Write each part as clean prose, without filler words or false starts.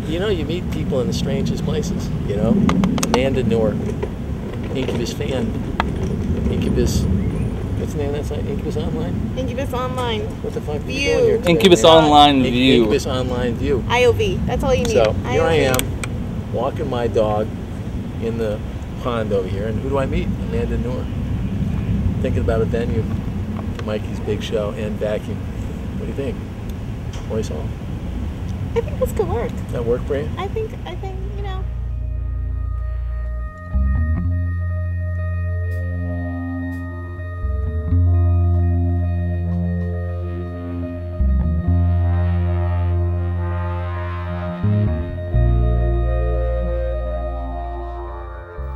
You know, you meet people in the strangest places, you know? Amanda Noor, Incubus fan. Incubus, what's the name of that site? Incubus Online? Incubus Online. What the fuck are View. you doing here today, Incubus man? Online View. Incubus Online View. IOV. That's all you need. So IOV. here I am, walking my dog in the pond over here, and who do I meet? Amanda Noor. Thinking about a venue, Mikey's Big Show, and Vacuum. What do you think? Royce Hall. I think this could work. Does that work for you? I think, you know.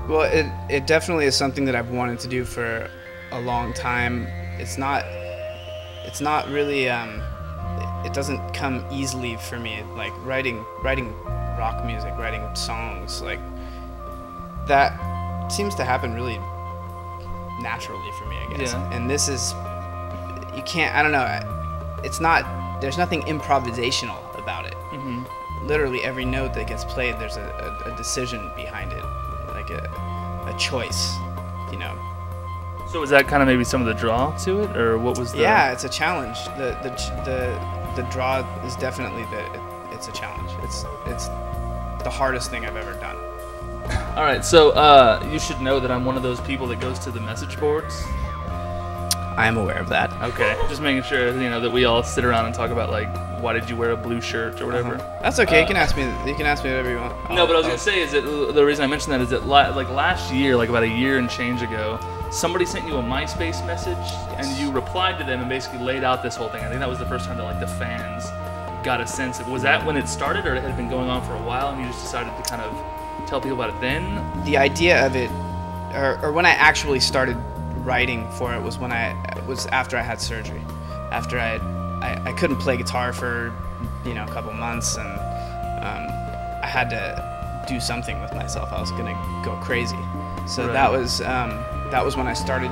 Well, it definitely is something that I've wanted to do for a long time. It's not really, it doesn't come easily for me. Like writing rock music, writing songs, like that seems to happen really naturally for me, I guess. Yeah. And this is, you can't, I don't know, it's not, there's nothing improvisational about it. Mm-hmm. Literally every note that gets played, there's a decision behind it, like a choice, you know. So was that kind of maybe some of the draw to it, or what was the... Yeah, it's a challenge. The draw is definitely it's a challenge. It's the hardest thing I've ever done. All right, so you should know that I'm one of those people that goes to the message boards. I am aware of that. Okay, just making sure, you know, that we all sit around and talk about, like, why did you wear a blue shirt or whatever. That's okay. You can ask me. You can ask me whatever you want. No, but I was gonna say is that the reason I mentioned that is that like last year, like about a year and change ago, somebody sent you a MySpace message and you replied to them and basically laid out this whole thing. I think that was the first time that like the fans got a sense of. Was that when it started, or it had been going on for a while and you just decided to kind of tell people about it then? The idea of it, or when I actually started writing for it, was when after I had surgery. After I couldn't play guitar for, you know, a couple months, and I had to do something with myself. I was gonna go crazy. So Right. that was when I started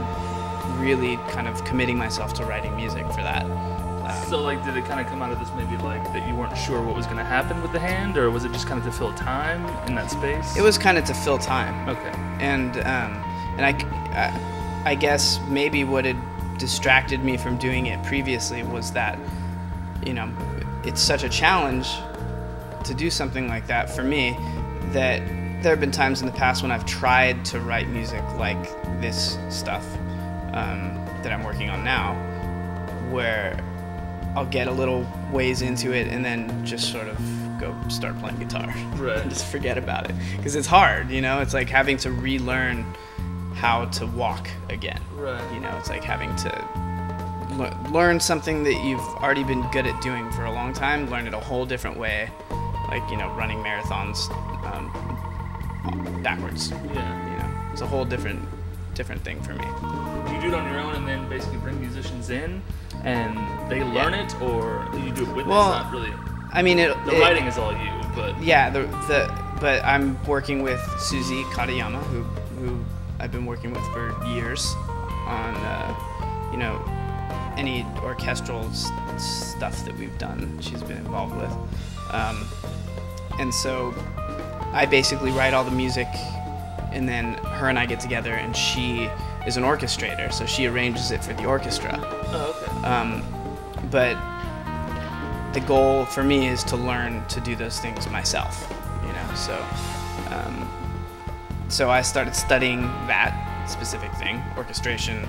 really kind of committing myself to writing music for that. So like, did it kind of come out of this maybe like that you weren't sure what was gonna happen with the hand, or was it just kind of to fill time in that space? It was kind of to fill time. Okay. And I guess maybe what had distracted me from doing it previously was that, you know, it's such a challenge to do something like that for me, that there have been times in the past when I've tried to write music like this stuff that I'm working on now, where I'll get a little ways into it and then just sort of go start playing guitar. Right. And just forget about it, because it's hard, you know. It's like having to relearn how to walk again. Right. You know, it's like having to learn something that you've already been good at doing for a long time, learn it a whole different way, like, you know, running marathons backwards. Yeah. You know, it's a whole different thing for me. You do it on your own and then basically bring musicians in and they learn it, or you do it with Well, it's not really. I mean, The writing is all you, but yeah, but I'm working with Suzy Katayama, who I've been working with for years on, you know, any orchestral stuff that we've done, she's been involved with. And so I basically write all the music, and then her and I get together, and she is an orchestrator, so she arranges it for the orchestra. oh, okay. But the goal for me is to learn to do those things myself, you know. So I started studying that specific thing, orchestration,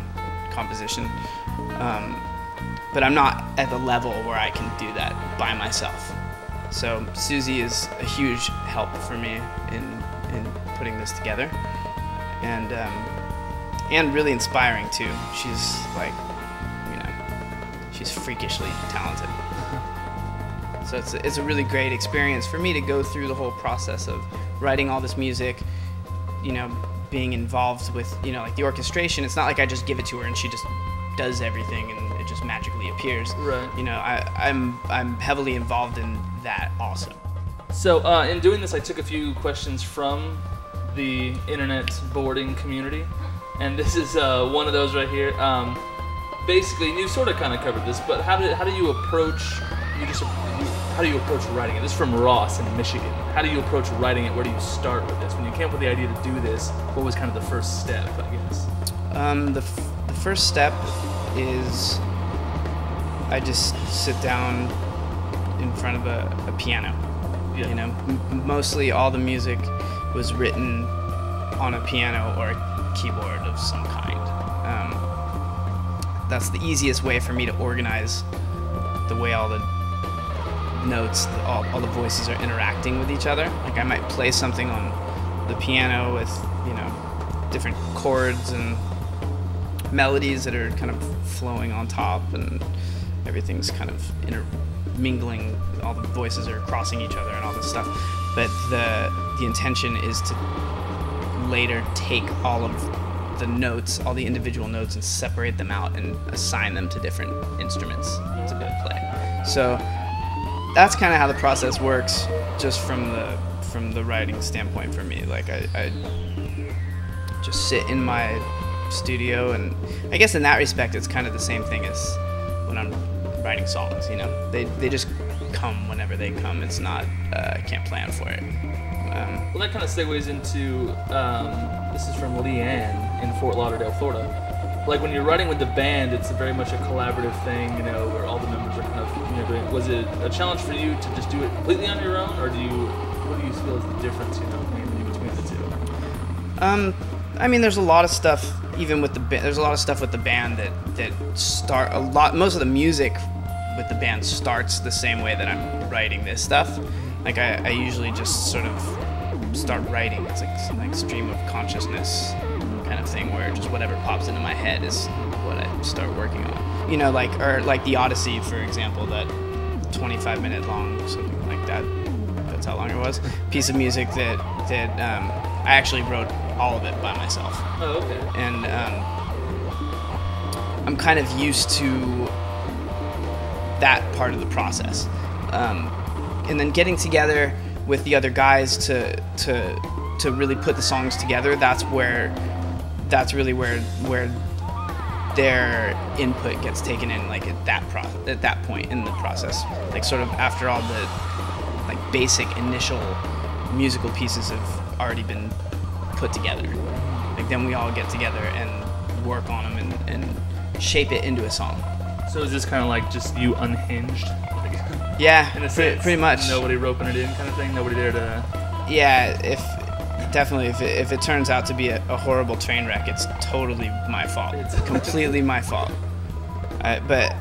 composition. But I'm not at the level where I can do that by myself. So Suzy is a huge help for me in putting this together, and really inspiring too. She's like, you know, she's freakishly talented. So it's a really great experience for me to go through the whole process of writing all this music, you know, being involved with, you know, like the orchestration. It's not like I just give it to her and she just does everything and it just magically appears. Right. You know, I'm heavily involved in that also. So in doing this, I took a few questions from the internet boarding community, and this is one of those right here. Basically, you sort of kind of covered this, but how do you approach how do you approach writing it? This is from Ross in Michigan. How do you approach writing it? Where do you start with this? When you came up with the idea to do this, what was kind of the first step, I guess? The first step is I just sit down in front of a piano. Yeah. You know, mostly all the music was written on a piano or a keyboard of some kind. That's the easiest way for me to organize the way all the notes, all the voices are interacting with each other. Like I might play something on the piano with, you know, different chords and melodies that are kind of flowing on top, and everything's kind of intermingling. All the voices are crossing each other and all this stuff. But the intention is to later take all of the notes, all the individual notes, and separate them out and assign them to different instruments to play. So that's kind of how the process works, just from the writing standpoint for me. Like I just sit in my studio, and I guess in that respect it's kind of the same thing as when I'm writing songs, you know. They just come whenever they come. It's not I can't plan for it. Well, that kind of segues into, this is from Leanne in Fort Lauderdale, Florida. Like when you're writing with the band, it's very much a collaborative thing, you know, where all the members are kind of, you know, doing. Was it a challenge for you to just do it completely on your own, or what do you feel is the difference, you know, maybe between the two? I mean, there's a lot of stuff, even with there's a lot of stuff with the band that most of the music with the band starts the same way that I'm writing this stuff. Like I usually just sort of start writing. It's like some like stream of consciousness kind of thing, where just whatever pops into my head is what I start working on. You know, like the Odyssey, for example, that 25-minute long, something like that. That's how long it was. Piece of music that I actually wrote all of it by myself. Oh, okay. And I'm kind of used to that part of the process. And then getting together with the other guys to really put the songs together, that's really where their input gets taken in, like at that point in the process. Like sort of after all the like basic initial musical pieces have already been put together. Like then we all get together and work on them and shape it into a song. So is this kind of like just you unhinged? Yeah, in a sense, pretty much. Nobody roping it in, kind of thing. Nobody there to. Yeah, if it turns out to be a horrible train wreck, it's totally my fault. It's completely my fault. But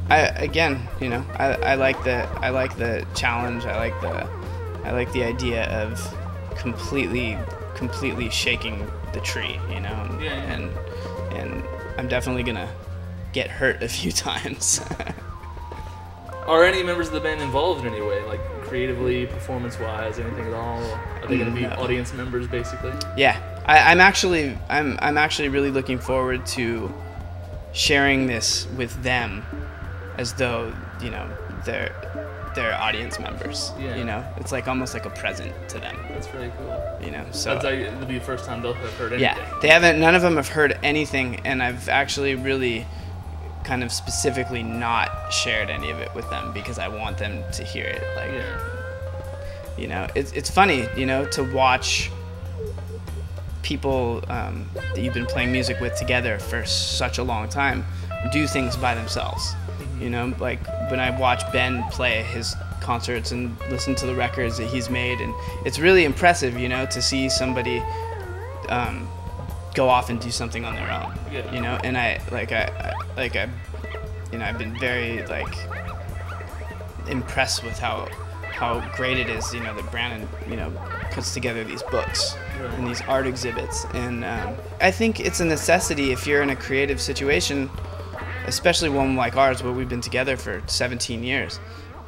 again, you know, I like the challenge. I like the idea of completely shaking the tree, you know. Yeah. And I'm definitely gonna get hurt a few times. Are any members of the band involved in any way, like creatively, performance-wise, anything at all? Are they going to be audience members, basically? Yeah, I'm actually really looking forward to sharing this with them, as though, you know, they're audience members. Yeah. You know, it's like almost like a present to them. That's really cool. You know, so it'll be the first time they'll have heard anything. Yeah, none of them have heard anything, and I've actually really kind of specifically not shared any of it with them because I want them to hear it. Like, you know, it's funny, you know, to watch people that you've been playing music with together for such a long time do things by themselves. You know, like when I watch Ben play his concerts and listen to the records that he's made, and it's really impressive, you know, to see somebody go off and do something on their own. Yeah. You know, and you know, I've been very like impressed with how great it is, you know, that Brandon, you know, puts together these books and these art exhibits. And I think it's a necessity if you're in a creative situation, especially one like ours where we've been together for 17 years.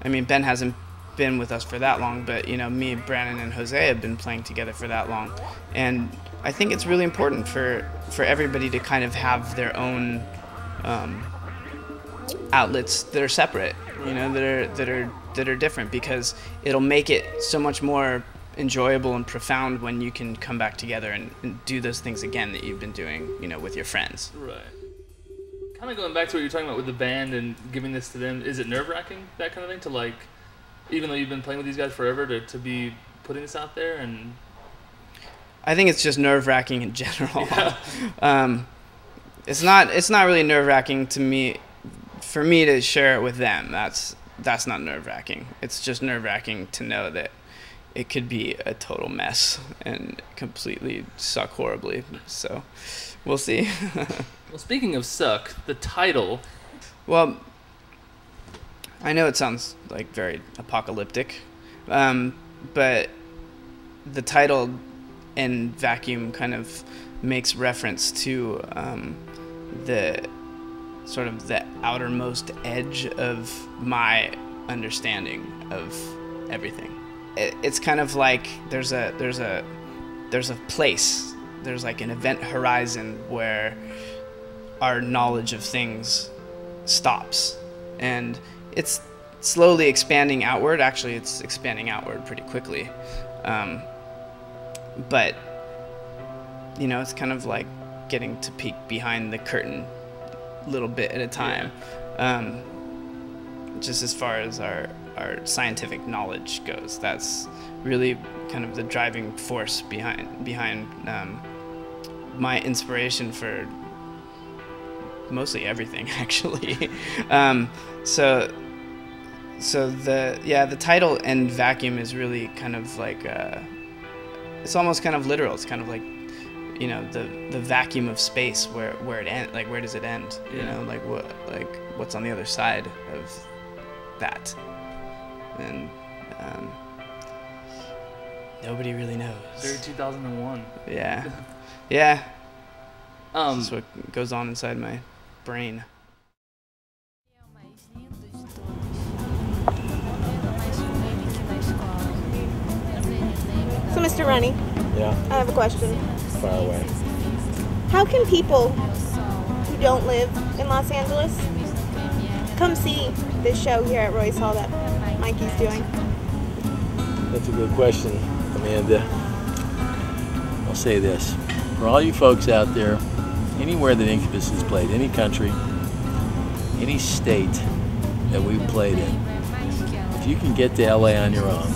I mean, Ben hasn't been with us for that long, but, you know, me, Brandon, and Jose have been playing together for that long. And I think it's really important for everybody to kind of have their own outlets that are separate, you know, that are different, because it'll make it so much more enjoyable and profound when you can come back together and do those things again that you've been doing, you know, with your friends. Right. Kind of going back to what you're talking about with the band and giving this to them, is it nerve-wracking, that kind of thing, to like, even though you've been playing with these guys forever, to be putting this out there? And I think it's just nerve-wracking in general. Yeah. It's not really nerve-wracking to me, for me to share it with them. That's not nerve-wracking. It's just nerve-wracking to know that it could be a total mess and completely suck horribly. So we'll see. Well, speaking of suck, the title. Well, I know it sounds like very apocalyptic, but the title and vacuum kind of makes reference to the sort of the outermost edge of my understanding of everything. It's kind of like there's a place, there's like an event horizon where our knowledge of things stops, and it's slowly expanding outward. Actually, it's expanding outward pretty quickly, but you know, it's kind of like getting to peek behind the curtain a little bit at a time. Yeah. Just as far as our scientific knowledge goes, that's really kind of the driving force behind my inspiration for mostly everything, actually. So the title and vacuum is really kind of like it's almost kind of literal. It's kind of like, you know, the vacuum of space where it end, like where does it end? Yeah. You know, like what's on the other side of that, and nobody really knows. Very 2001. Yeah. That's what goes on inside my brain. So, Mr. Rennie, Yeah, I have a question. far away. How can people who don't live in Los Angeles come see this show here at Royce Hall that Mikey's doing? That's a good question, Amanda. I'll say this. For all you folks out there, anywhere that Incubus has played, any country, any state that we've played in, if you can get to LA on your own,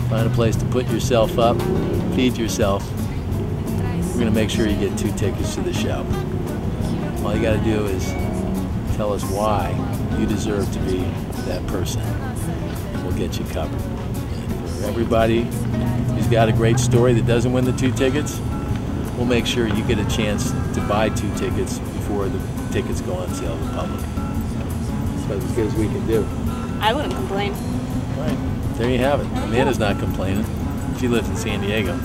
find a place to put yourself up, feed yourself, we're going to make sure you get 2 tickets to the show. All you got to do is tell us why you deserve to be that person. We'll get you covered. And for everybody who's got a great story that doesn't win the 2 tickets, we'll make sure you get a chance to buy 2 tickets before the tickets go on sale to the public. So as good as we can do. I wouldn't complain. All right, there you have it. Amanda's not complaining. She lives in San Diego.